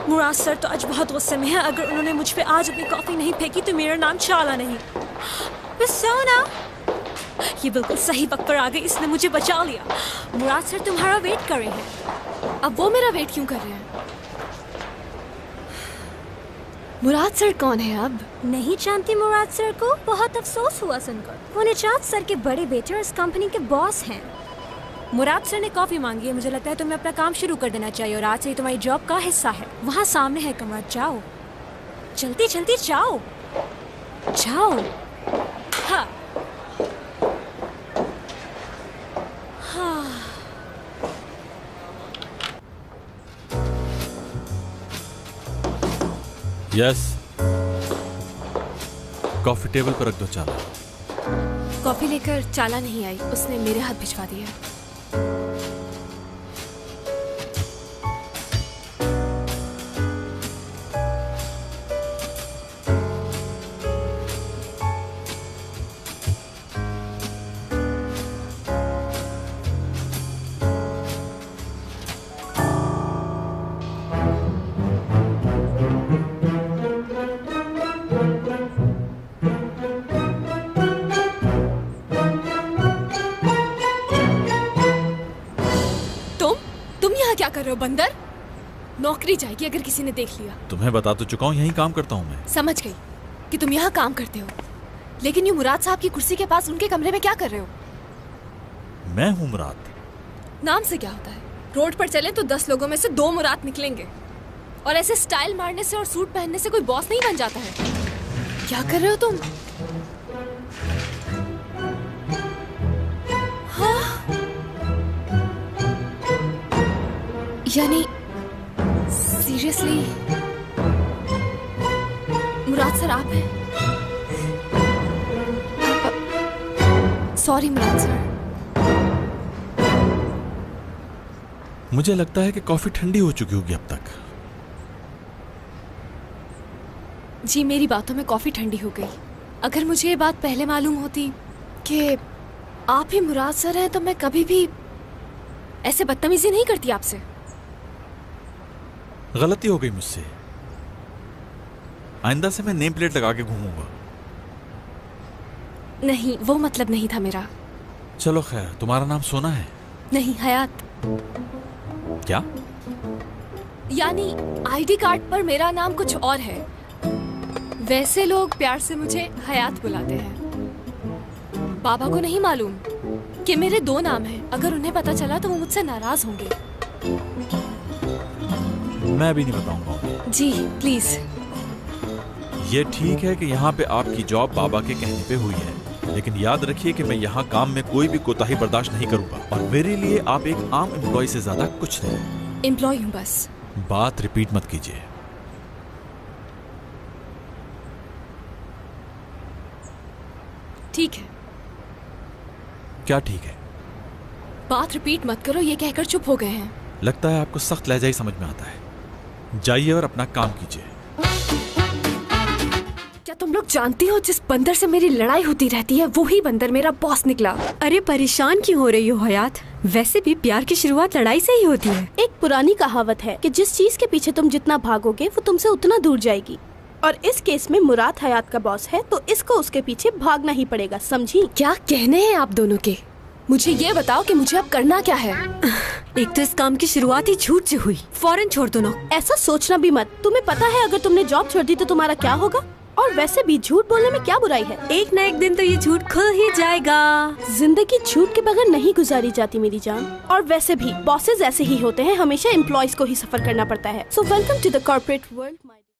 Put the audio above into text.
मुराद sir तो आज बहुत गुस्से में है। अगर उन्होंने मुझ पे आज अपनी कॉफी नहीं फेंकी तो मेरा नाम चाला नहीं। बस सोना, ये बिल्कुल सही वक्त पर आ गई, इसने मुझे बचा लिया। मुराद सर तुम्हारा वेट कर रहे हैं। अब वो मेरा वेट क्यों कर रहे हैं? मुराद सर कौन है? अब नहीं जानती मुराद सर को? बहुत अफसोस हुआ सुनकर। वो निजात सर के बड़े बेटे और इस कंपनी के बॉस हैं। मुराद सर ने कॉफी मांगी है। मुझे लगता है तुम्हें अपना काम शुरू कर देना चाहिए और आज से तुम्हारी जॉब का हिस्सा है। वहाँ सामने है कमरा, जाओ जल्दी जल्दी जाओ जाओ। हाँ हाँ। यस, कॉफी टेबल पर रख दो चाला। कॉफी लेकर चाला नहीं आई, उसने मेरे हाथ भिजवा दिया। क्या कर रहे हो बंदर? नौकरी जाएगी अगर किसी ने देख लिया। तुम्हें बता तो चुका हूँ, यहीं काम करता हूँ मैं। समझ गई कि तुम यहाँ काम करते हो, लेकिन ये मुराद साहब की कुर्सी के पास उनके कमरे में क्या कर रहे हो? मैं हूँ मुराद। नाम से क्या होता है? रोड पर चले तो 10 लोगों में से 2 मुराद निकलेंगे, और ऐसे स्टाइल मारने से और सूट पहनने से कोई बॉस नहीं बन जाता है। क्या कर रहे हो तुम? यानी सीरियसली मुराद सर आप हैं? सॉरी मुराद सर। मुझे लगता है कि कॉफी ठंडी हो चुकी होगी अब तक। जी, मेरी बातों में कॉफी ठंडी हो गई। अगर मुझे ये बात पहले मालूम होती कि आप ही मुराद सर हैं तो मैं कभी भी ऐसे बदतमीजी नहीं करती आपसे। गलती हो गई मुझसे। आइंदा से मैं नेम प्लेट लगा के घूमूंगा। नहीं, वो मतलब नहीं था मेरा। चलो खैर, तुम्हारा नाम सोना है? नहीं, हयात। क्या? यानी आईडी कार्ड पर मेरा नाम कुछ और है। वैसे लोग प्यार से मुझे हयात बुलाते हैं। बाबा को नहीं मालूम कि मेरे 2 नाम हैं। अगर उन्हें पता चला तो वो मुझसे नाराज होंगे। मैं भी नहीं बताऊंगा। जी प्लीज। ये ठीक है कि यहाँ पे आपकी जॉब बाबा के कहने पे हुई है, लेकिन याद रखिए कि मैं यहाँ काम में कोई भी कोताही बर्दाश्त नहीं करूंगा, और मेरे लिए आप एक आम एम्प्लॉय से ज्यादा कुछ नहीं। एम्प्लॉय हूँ बस। बात रिपीट मत कीजिए। ठीक है। क्या ठीक है? बात रिपीट मत करो, ये कहकर चुप हो गए हैं। लगता है आपको सख्त लहजा ही समझ में आता है। जाइए और अपना काम कीजिए। क्या तुम लोग जानती हो जिस बंदर से मेरी लड़ाई होती रहती है वही बंदर मेरा बॉस निकला। अरे परेशान क्यों हो रही हो हयात? वैसे भी प्यार की शुरुआत लड़ाई से ही होती है। एक पुरानी कहावत है कि जिस चीज के पीछे तुम जितना भागोगे वो तुमसे उतना दूर जाएगी, और इस केस में मुराद हयात का बॉस है तो इसको उसके पीछे भागना ही पड़ेगा, समझी? क्या कहने हैं आप दोनों के? मुझे ये बताओ कि मुझे अब करना क्या है? एक तो इस काम की शुरुआत ही झूठ से हुई, फौरन छोड़ दो ना। ऐसा सोचना भी मत। तुम्हें पता है अगर तुमने जॉब छोड़ दी तो तुम्हारा क्या होगा? और वैसे भी झूठ बोलने में क्या बुराई है? एक न एक दिन तो ये झूठ खुल ही जाएगा। जिंदगी झूठ के बगैर नहीं गुजारी जाती मेरी जान। और वैसे भी बॉसेस ऐसे ही होते हैं, हमेशा एम्प्लॉयज को ही सफर करना पड़ता है। So welcome to the corporate world.